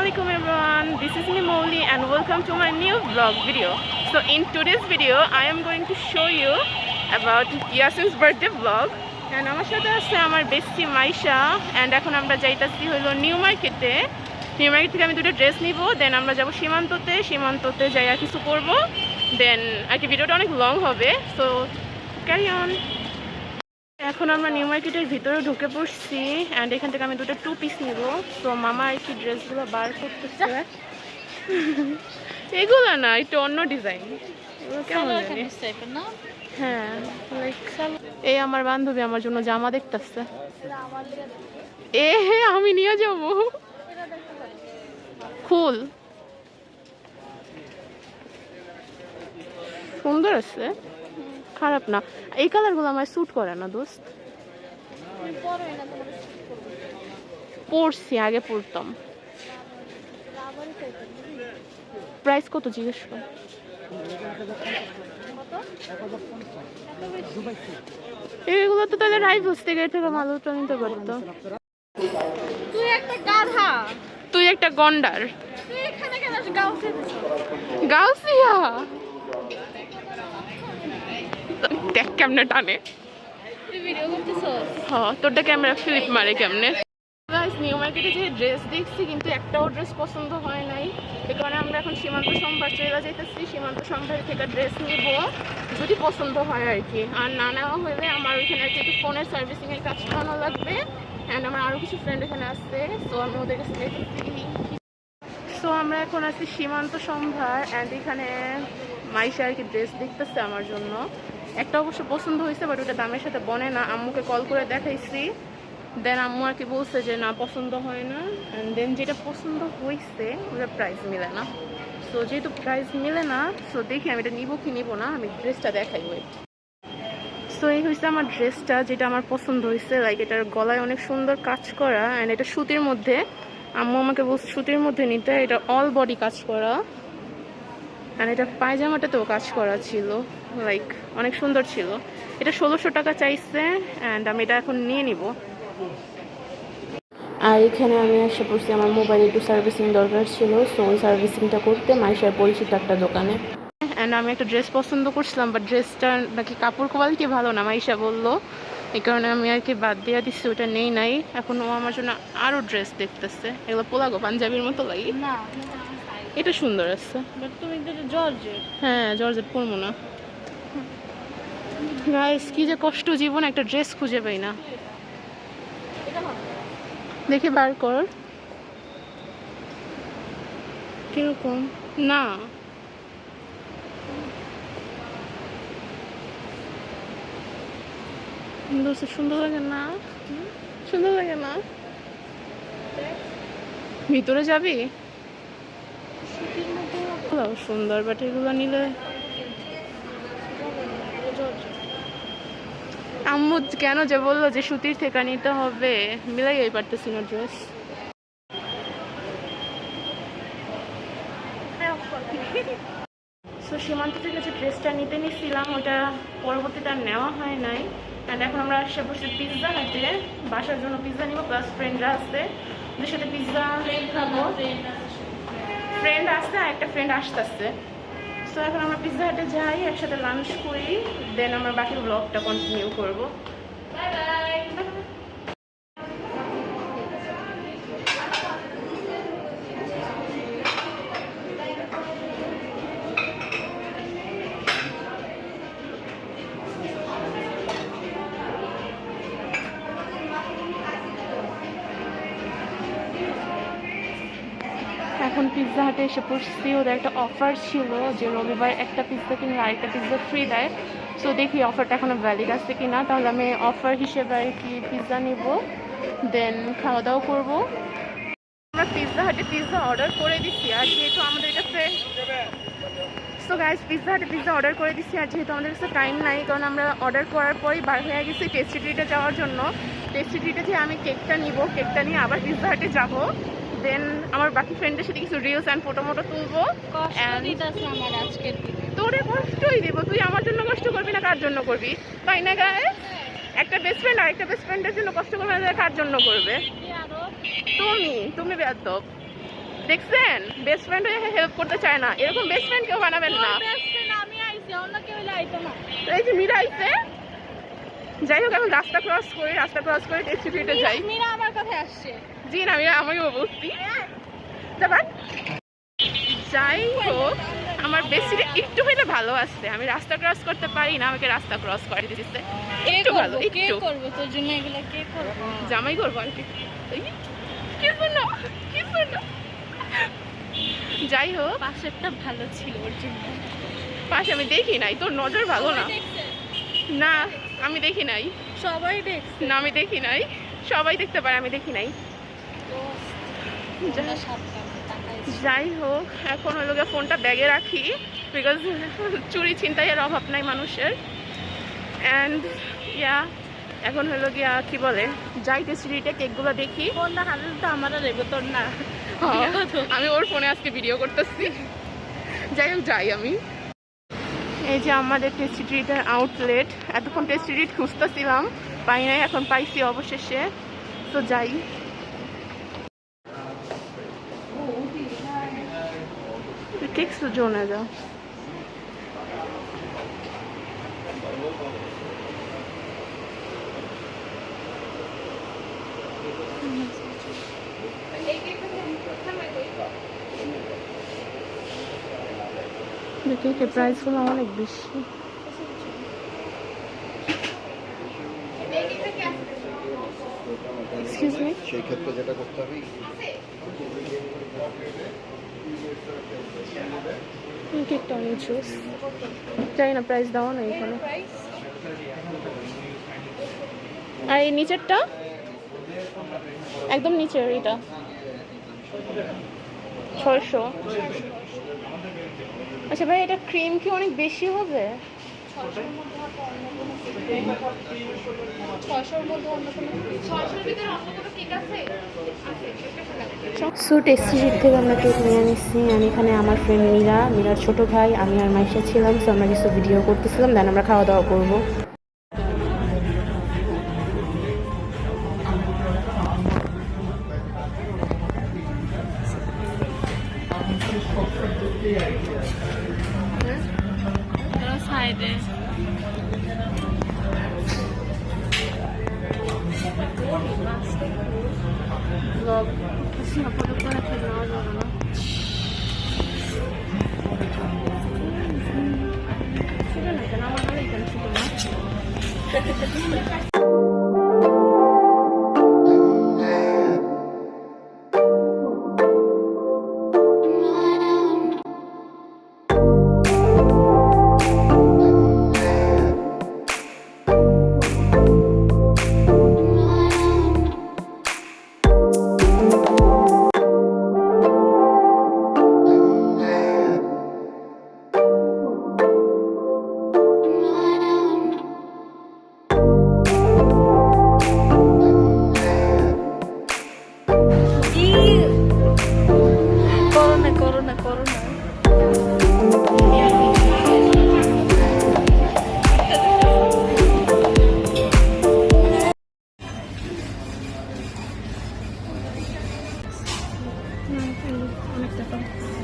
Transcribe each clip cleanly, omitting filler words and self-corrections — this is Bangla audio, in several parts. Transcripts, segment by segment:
Assalamualaikum everyone, this is me Mouli and welcome to my new vlog video. So in today's video I am going to show you about Yasin's birthday vlog and আমার সাথে আছে আমার বেস্টি মাইশা and এখন আমরা যাইতাছি হলো নিউ মার্কেটে থেকে আমি দুটো ড্রেস নিব দেন আমরা যাব সীমান্ততে যাই আর কিছু করব দেন আর কি ভিডিওটা অনেক লং হবে সো ক্যারি অন। এখন আমরা নিউ মার্কেটের ভিতরে ঢুকে পড়ছি অ্যান্ড এখান থেকে আমি দুটো টু পিস নিব। তো মামা আর কি ড্রেসগুলো বার করতেছে এগুলো না একটু অন্য ডিজাইন কেমন না। হ্যাঁ লাইক এই আমার বান্ধবী আমার জন্য জামা দেখতেছে আমি নিয়ে যাব ফুল সুন্দর আছে খারাপ না এই কালারগুলো আমার স্যুট করে না দোস্ত পরছি আগে পরতাম প্রাইস কত জিজ্ঞেস কর এগুলো তো তাহলে রাইভেলস থেকে মালটা নিতে পারতো তুই একটা গন্ডার গাউসিয়া দেখ কেমনে টানে তোরটা ক্যামেরা ফ্লিপ মারে কেমনে। নিউ মার্কেটে যে ড্রেস দেখছি কিন্তু একটাও ড্রেস পছন্দ হয় নাই এই কারণে আমরা এখন সীমান্ত সম্ভার চলে যাইতেছি সীমান্ত সম্ভার থেকে ড্রেস নিব যদি পছন্দ হয় আর কি আর না নেওয়া হলে আমার ওইখানে আর কি একটু ফোনের সার্ভিসিংয়ের কাজ করানো লাগবে অ্যান্ড আমার আরও কিছু ফ্রেন্ড এখানে আসছে সো আমি ওদের কাছে সো আমরা এখন আছি সীমান্ত সম্ভার অ্যান্ড এখানে মাইশা আর কি ড্রেস দেখতেছে আমার জন্য একটা অবশ্য পছন্দ হয়েছে বাট ওটা দামের সাথে বনে না আম্মুকে কল করে দেখাইছি দেন আম্মু আর কি বলছে যে না পছন্দ হয় না অ্যান্ড দেন যেটা পছন্দ হয়েছে ওটা প্রাইস মিলে না সো যেহেতু প্রাইস মিলে না সো দেখি আমি এটা নিবো কি নিবো না আমি ড্রেসটা দেখাই ওয়েট। সো এই হয়েছে আমার ড্রেসটা যেটা আমার পছন্দ হয়েছে লাইক এটার গলায় অনেক সুন্দর কাজ করা অ্যান্ড এটা সুতির মধ্যে আম্মু আমাকে বলছে সুতির মধ্যে নিতে এটা অল বডি কাজ করা অ্যান্ড এটা পায়জামাটাতেও কাজ করা ছিল লাইক অনেক সুন্দর ছিল এটা 1600 টাকা চাইছে অ্যান্ড আমি এটা এখন নিয়ে নিব। আর এখানে আমি এসে পড়ছি আমার মোবাইলে একটু সার্ভিসিং দরকার ছিল সো ওই সার্ভিসিংটা করতে মাইশার পরিচিত একটা দোকানে অ্যান্ড আমি একটা ড্রেস পছন্দ করছিলাম বাট ড্রেসটা নাকি কাপড় কোয়ালিটি ভালো না মাইশা বললো এই কারণে আমি আর কি বাদ দিয়ে দিচ্ছি ওটা নেই নাই এখন ও আমার জন্য আরও ড্রেস দেখতেছে এগুলো পোলাগো পাঞ্জাবির মতো লাগে না এটা সুন্দর আছে তুমি জর্জেট হ্যাঁ জর্জেট পরবো না গাইস কি যে কষ্ট জীবন একটা ড্রেস খুঁজে পাই না দেখি বার কর কিরকম না সুন্দর লাগে না সুন্দর লাগে না ভিতরে যাবি সুন্দর বাট এগুলো নিলে আম্মু কেন যে বললো যে সুতির থেকে নিতে হবে মিলাই পারতেছি না ড্রেস সো সীমান্ত থেকে যে ড্রেসটা নিতে নিয়েছিলাম ওটা পরবর্তীতে আর নেওয়া হয় নাই অ্যান্ড এখন আমরা আসে বসে পিৎজা হাটে বাসার জন্য পিৎজা নিব প্লাস ফ্রেন্ডরা আসছে ওদের সাথে পিৎজা খাবো ফ্রেন্ড আসছে আর একটা ফ্রেন্ড আসতেছে সো এখন আমরা পিৎজা হাটে যাই একসাথে লাঞ্চ করি দেন আমরা বাকি ব্লগটা কন্টিনিউ করবো। Bye bye. এখন পিৎজা হাটে এসে পড়ছি ওদের একটা অফার ছিল যে রবিবার একটা পিৎজা কিনলে আরেকটা পিৎজা ফ্রি দেয় সো দেখি অফারটা এখনো ভ্যালিড আছে কিনা তাহলে আমি অফার হিসেবে আর কি পিৎজা নিব দেন খাওয়া দাওয়া করবো। আমরা পিৎজা হাটে পিৎজা অর্ডার করে দিচ্ছি আর যেহেতু আমাদের কাছে সো গাইস পিৎজা হাটে পিৎজা অর্ডার করে দিচ্ছি আর যেহেতু আমাদের কাছে টাইম নাই কারণ আমরা অর্ডার করার পরই বার হয়ে গেছি টেস্টি ট্রিটে যাওয়ার জন্য টেস্টি ট্রিটে যে আমি কেকটা নিব কেকটা নিয়ে আবার পিৎজা হাটে যাবো দেন আমার বাকি ফ্রেন্ডদের সাথে কিছু রিলস অ্যান্ড ফটো তুলবো তোরে কষ্টই দেবো তুই আমার জন্য কষ্ট করবি না কার জন্য করবি তাই না গায়ে একটা বেস্ট ফ্রেন্ড আরেকটা বেস্ট ফ্রেন্ডের জন্য কষ্ট করবে না কার জন্য করবে তুমি বেয়াদব দেখছেন বেস্ট ফ্রেন্ড হেল্প করতে চায় না, এরকম বেস্ট ফ্রেন্ড কেউ বানাবেন না। তো এই যে মীরা আইছে, যাই হোক এখন রাস্তা ক্রস করে টেস্টি ট্রিটে যাই। মীরা আমার কথায় আসছে। জি না, আমিও বলছি যাবার। যাই হোক আমার বেশি একটু হইলে ভালো আসছে, আমি রাস্তা ক্রস করতে পারি না, আমাকে রাস্তা ক্রস করে দিচ্ছে একটু ভালো। একটু করবো তোর জন্য এগুলা, কে করবো? জামাই করবো আর কি, কিছু না কিছু না। যাই হোক পাশেরটা ভালো ছিল ওর জন্য। পাশে আমি দেখি নাই, তোর নজর ভালো না। না আমি দেখি নাই। সবাই দেখছে। না আমি দেখি নাই, সবাই দেখতে পারে, আমি দেখি নাই। যাই হোক এখন হলো গিয়ে ফোনটা ব্যাগে রাখি, বিকজ চুরি ছিনতাইয়ের অভাব নাই মানুষের। অ্যান্ড ইয়া এখন হলো গিয়া কি বলে যাই টেস্টিতে কেকগুলো দেখি। ফোনটা হাতে তো আমার আর এগো তোর না। আমি ওর ফোনে আজকে ভিডিও করতেছি। যাই হোক যাই আমি। এই যে আমাদের টেস্টি ট্রিটের আউটলেট, এতক্ষণ টেস্টি ট্রিট খুঁজতেছিলাম, পাই নাই, এখন পাইছি অবশেষে। তো যাই। কেক সুজনে যাও। কেকের প্রাইসগুলো অনেক বেশি। এক্সকিউজ মি, সেই ক্ষেত্রে যেটা করতে হবে কেকটা অনেক জুস, জানি না প্রাইস দেওয়া না এখানে। আর এই নিচেরটা একদম নিচের এটা 600। আচ্ছা ভাই এটা ক্রিম কি অনেক বেশি হবে? সো টেস্টি ট্রিট থেকে আমরা কেক নিয়ে নিচ্ছি। আমি এখানে আমার ফ্রেন্ড মীরার ছোট ভাই, আমি আর মাইশা ছিলাম। সো আমরা কিছু ভিডিও করতেছিলাম, দেন আমরা খাওয়া দাওয়া করবো। সাইডে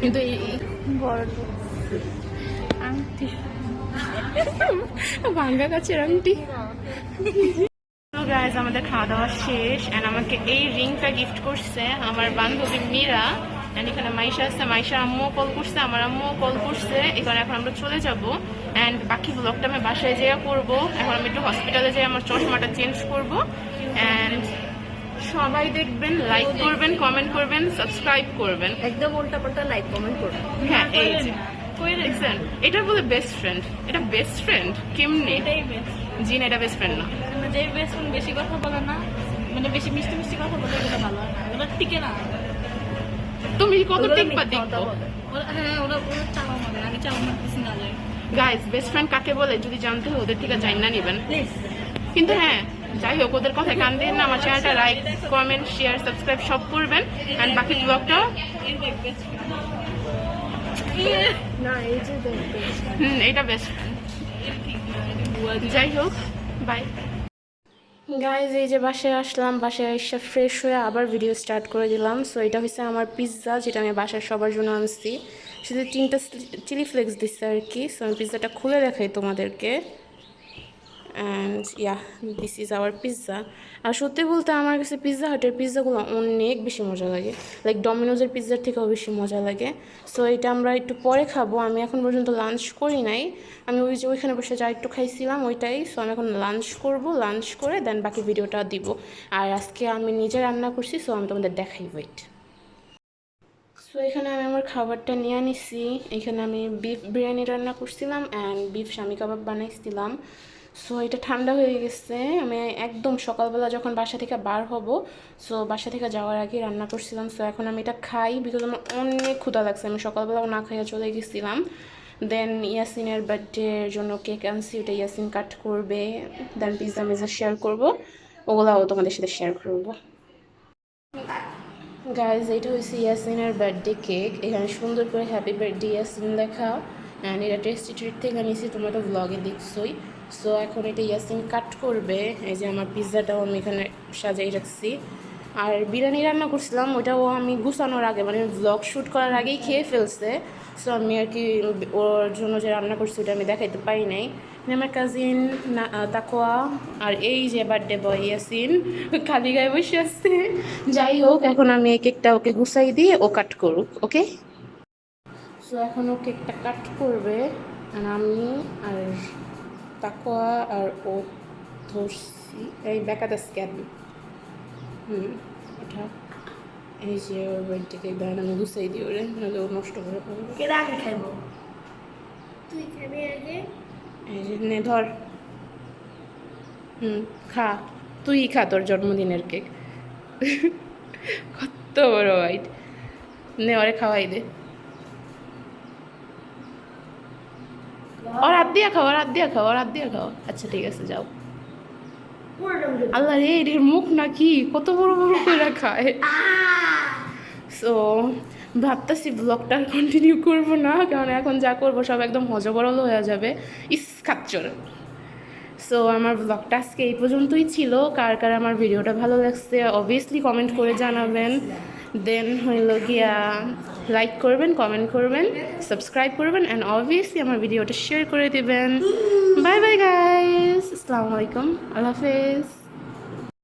কিন্তু এই বড় আংটি ভাঙ্গা গাছের আংটি। গাইজ আমাদের খাওয়া দাওয়া শেষ, অ্যান্ড আমাকে এই রিংটা গিফট করছে আমার বান্ধবী মীরা। অ্যান্ড এখানে মাইশা আছে, মাইশার আম্মুও কল করছে, আমার আম্মুও কল করছে। এখানে এখন আমরা চলে যাব, অ্যান্ড বাকি ব্লগটা আমি বাসায় যেয়ে করবো। এখন আমি একটু হসপিটালে যাই আমার চশমাটা চেঞ্জ করবো। অ্যান্ড সবাই দেখবেন, লাইক করবেন, কমেন্ট করবেন, সাবস্ক্রাইব করবেন। একদম উল্টাপাল্টা লাইক কমেন্ট করবেন। হ্যাঁ এই যে কই দেখছেন, এটা বলে বেস্ট ফ্রেন্ড। এটা বেস্ট ফ্রেন্ড কেমনে? এটাই বেস্ট। জি না, এটা বেস্ট ফ্রেন্ড না। যে বেস্ট ফ্রেন্ড বেশি কথা বলে না, মানে বেশি মিষ্টি মিষ্টি কথা বলে, এগুলো ভালো হয় না, ওরা টিকে না। তুমি কত টিকবা দেখবো। হ্যাঁ ওরা চাওয়া মানে, আমি চাওয়া মারতেছি না যায়। গাইজ বেস্ট ফ্রেন্ড কাকে বলে যদি জানতে হয় ওদের থেকে জান না নিবেন। প্লিজ কিন্তু হ্যাঁ যাই হোক ওদের কথায় কান দিন না। আমার চ্যানেলটা লাইক, কমেন্ট, শেয়ার, সাবস্ক্রাইব সব করবেন। অ্যান্ড বাকি ব্লগটা না এই যে এটা বেস্ট ফ্রেন্ড। যাই হোক বাই। গাইজ এই যে বাসায় আসলাম, বাসায় এসে ফ্রেশ হয়ে আবার ভিডিও স্টার্ট করে দিলাম। সো এটা হচ্ছে আমার পিৎজা, যেটা আমি বাসায় সবার জন্য আনছি। শুধু 3টা চিলি ফ্লেক্স দিচ্ছে আর কি। সো আমি পিৎজাটা খুলে দেখাই তোমাদেরকে। And yeah, this is our pizza. আর সত্যি বলতে আমার কাছে পিৎজা হাটের পিৎজাগুলো অনেক বেশি মজা লাগে, লাইক ডমিনোজের পিৎজার থেকেও বেশি মজা লাগে। সো এটা আমরা একটু পরে খাবো। আমি এখন পর্যন্ত লাঞ্চ করি নাই। আমি ওই যে ওইখানে বসে যা একটু খাইছিলাম ওইটাই। সো আমি এখন লাঞ্চ করব, লাঞ্চ করে দেন বাকি ভিডিওটা দিব। আর আজকে আমি নিজে রান্না করছি, সো আমি তোমাদের দেখাই, ওয়েট। সো এখানে আমি আমার খাবারটা নিয়ে নিছি। এখানে আমি বিফ বিরিয়ানি রান্না করছিলাম অ্যান্ড বিফ শামি কাবাব বানাইছিলাম। সো এটা ঠান্ডা হয়ে গেছে। আমি একদম সকালবেলা যখন বাসা থেকে বার হব, সো বাসা থেকে যাওয়ার আগে রান্না করছিলাম। সো এখন আমি এটা খাই, বিকজ আমার অনেক ক্ষুধা লাগছে। আমি সকালবেলাও না খাইয়া চলে গেছিলাম। দেন ইয়াসিনের বার্থডের জন্য কেক আনছি, ওটা ইয়াসিন কাট করবে। দেন পিৎজা মিজা শেয়ার করবো, ওগুলাও তোমাদের সাথে শেয়ার করবো। গাইজ এটা হচ্ছে ইয়াসিনের বার্থডে কেক। এখানে সুন্দর করে হ্যাপি বার্থডে ইয়াসিন লেখা। অ্যান্ড এটা টেস্টি ট্রিট থেকে নিয়েছি, তোমরা তো ব্লগে দেখছোই। সো এখন এটা ইয়াসিন কাট করবে। এই যে আমার পিৎজাটাও আমি এখানে সাজাই রাখছি। আর বিরিয়ানি রান্না করছিলাম, ওটাও আমি গুছানোর আগে, মানে ব্লগ শ্যুট করার আগেই খেয়ে ফেলছে। সো আমি আর কি ওর জন্য যে রান্না করছি ওটা আমি দেখাইতে পারি নাই। আমার কাজিন তাকোয়া আর এই যে বার্থডে বয় ইয়াসিন খালি গায়ে বসে আসছে। যাই হোক, এখন আমি এই কেকটা ওকে গুছাই দিয়ে ও কাট করুক, ওকে? সো এখন ও কেকটা কাট করবে। আর আমি আর তাকোয়া আর ও ধরছি এই বেকাতে স্ক্যান। এটা এই যে ওর বার্থডে কেক, দাঁড়ান আমি গুছাই দিই ওরে, নাহলে ও নষ্ট করে ফেলবে। কে আগে খাইবো? তুই খাবি আগে? এই যে নে ধর, খা, তুই খা তোর জন্মদিনের কেক। কত বড় হোয়াইট, নে ওরে খাওয়াই দে। ওর হাত দিয়া খাও, ওর হাত দিয়া খাও, ওর হাত দিয়া খাও। আচ্ছা ঠিক আছে, যাও। আল্লাহ রে, এর মুখ নাকি কত বড় বড় করে খায়। সো ভাবতেছি ব্লগটা কন্টিনিউ করবো না, কারণ এখন যা করবো সব একদম হজবরল হয়ে যাবে। ইস খাচ্চর। সো আমার ব্লগটা আজকে এই পর্যন্তই ছিল। কার কার আমার ভিডিওটা ভালো লাগছে অবভিয়াসলি কমেন্ট করে জানাবেন। দেন হইল গিয়া লাইক করবেন, কমেন্ট করবেন, সাবস্ক্রাইব করবেন অ্যান্ড অবভিয়াসলি আমার ভিডিওটা শেয়ার করে দেবেন। বাই বাই গাইস, আসসালামু আলাইকুম, আল্লাহ হাফেজ।